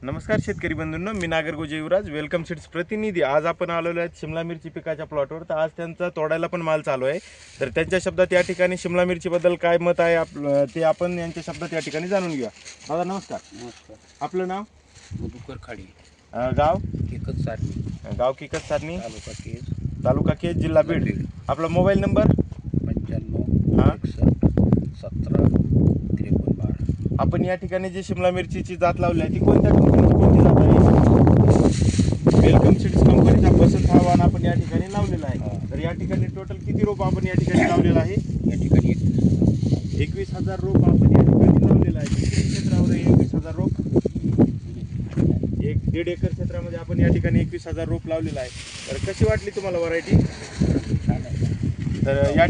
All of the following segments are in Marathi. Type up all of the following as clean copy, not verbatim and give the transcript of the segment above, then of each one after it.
नमस्कार शेतकरी बंधूंनो, मी नागरगोजे युवराज वेलकम सीड्स प्रतिनिधी। आज आपण आलेलो आहेत शिमला मिरची पिकाच्या प्लॉटवर। तर आज त्यांचा तोडायला पण माल चालू आहे। तर त्यांच्या शब्दात या ठिकाणी शिमला मिरची बद्दल काय मत आहे ते आपण यांच्या शब्दात या ठिकाणी जाणून घेऊया। दादा नमस्कार। नमस्कार। आपलं नाव? मधुकर खाडी, गाव? केकत सारणी, गाव किकत सारणी, तालुका केज, जिल्हा बीड। आपला मोबाईल नंबर? 95 61 17 53 12। आपण या ठिकाणी जी शिमला मिरचीची जात लावली आहे ती कोणत्या कंपनीची कोणती जात आहे? वेलकम सीड्स कंपनीचा बसंत हा वाण आपण या ठिकाणी लावलेला आहे। तर या ठिकाणी टोटल किती रोप आपण या ठिकाणी लावलेला आहे? या ठिकाणी 21,000 रोप आपण या ठिकाणी लावलेला आहे। किती क्षेत्रावर 21,000 रोप? 1.5 एकर क्षेत्रामध्ये आपण या ठिकाणी 21,000 रोप लावलेला आहे। तर कशी वाटली तुम्हाला व्हरायटी? तर या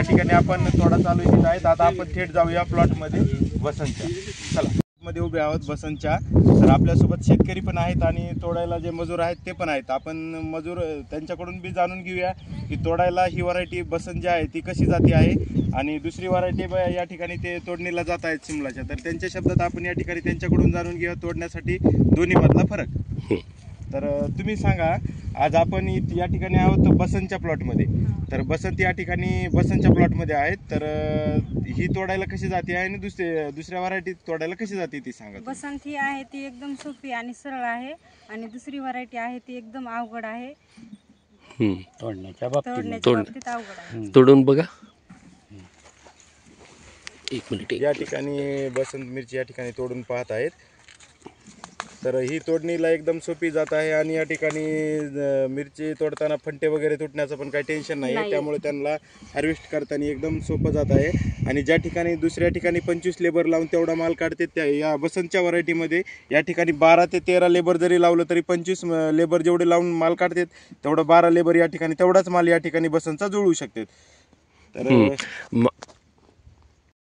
ठिकाणी आपण थोडा चालू केला आहे। आता आपण थेट जाऊया प्लॉट मध्ये बसंतच्या। चला मध्ये उभे आहोत बसंतच्या। तर आपल्यासोबत शेतकरी पण आहेत आणि तोडायला जे मजूर आहेत ते पण आहेत। आपण मजूर त्यांच्याकडून बी जाणून घेऊया की तोडायला ही व्हरायटी बसंत जी आहे ती कशी जाती आहे आणि दुसरी व्हरायटी या ठिकाणी ते तोडणीला जात आहेत शिमलाच्या। तर त्यांच्या शब्दात आपण या ठिकाणी त्यांच्याकडून जाणून घेऊया तोडण्यासाठी दोन्ही मधला फरक। तर तुम्ही सांगा, आज आपण या ठिकाणी आहोत बसंतच्या प्लॉटमध्ये। तर बसंत या ठिकाणी बसंतच्या प्लॉटमध्ये आहेत। तर ही तोडायला कशी जाते आहे आणि दुसऱ्या व्हरायटी तोडायला कशी जाते ती सांगा। बसंत ही आहे ती एकदम सोपी आणि सरळ आहे आणि दुसरी व्हरायटी आहे ती एकदम अवघड आहे। तोडण्याच्या बाबतीत बाबतीत अवघड आहे। तोडून बघा एक मिनिट। या ठिकाणी बसंत मिरची या ठिकाणी तोडून पाहत आहेत। तर ही तोडणीला एकदम सोपी जात आहे आणि या ठिकाणी मिरची तोडताना फंटे वगैरे तुटण्याचं पण काही टेन्शन नाही आहे। त्यामुळे त्यांना हार्वेस्ट करताना एकदम सोपं जात आहे। आणि ज्या ठिकाणी दुसऱ्या ठिकाणी 25 लेबर लावून तेवढा माल काढते, त्या या बसंतच्या व्हरायटीमध्ये या ठिकाणी 12 ते 13 लेबर जरी लावलं तरी 25 लेबर जेवढे लावून माल काढतात तेवढं 12 लेबर या ठिकाणी तेवढाच माल या ठिकाणी बसंतचा जुळवू शकतात। तर